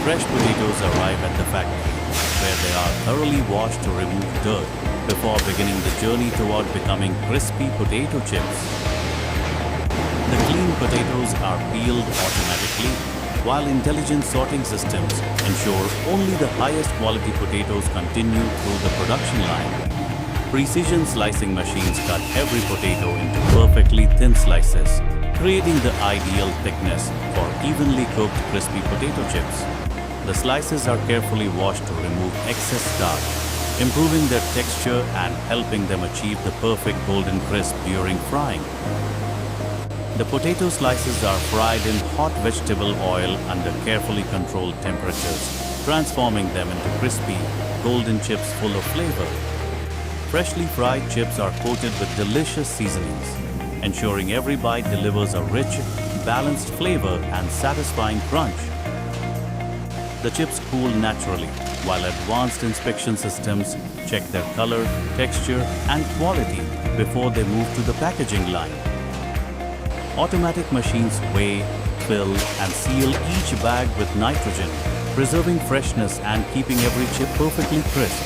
fresh potatoes arrive at the factory, where they are thoroughly washed to remove dirt before beginning the journey toward becoming crispy potato chips. The clean potatoes are peeled automatically, while intelligent sorting systems ensure only the highest quality potatoes continue through the production line. Precision slicing machines cut every potato into perfectly thin slices, creating the ideal thickness for evenly cooked crispy potato chips. The slices are carefully washed to remove excess starch, improving their texture and helping them achieve the perfect golden crisp during frying. The potato slices are fried in hot vegetable oil under carefully controlled temperatures, transforming them into crispy, golden chips full of flavor. Freshly fried chips are coated with delicious seasonings, ensuring every bite delivers a rich, balanced flavor and satisfying crunch. The chips cool naturally, while advanced inspection systems check their color, texture, and quality before they move to the packaging line. Automatic machines weigh, fill, and seal each bag with nitrogen, preserving freshness and keeping every chip perfectly crisp.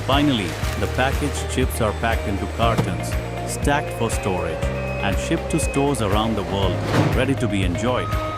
Finally, the packaged chips are packed into cartons, stacked for storage, and shipped to stores around the world, ready to be enjoyed.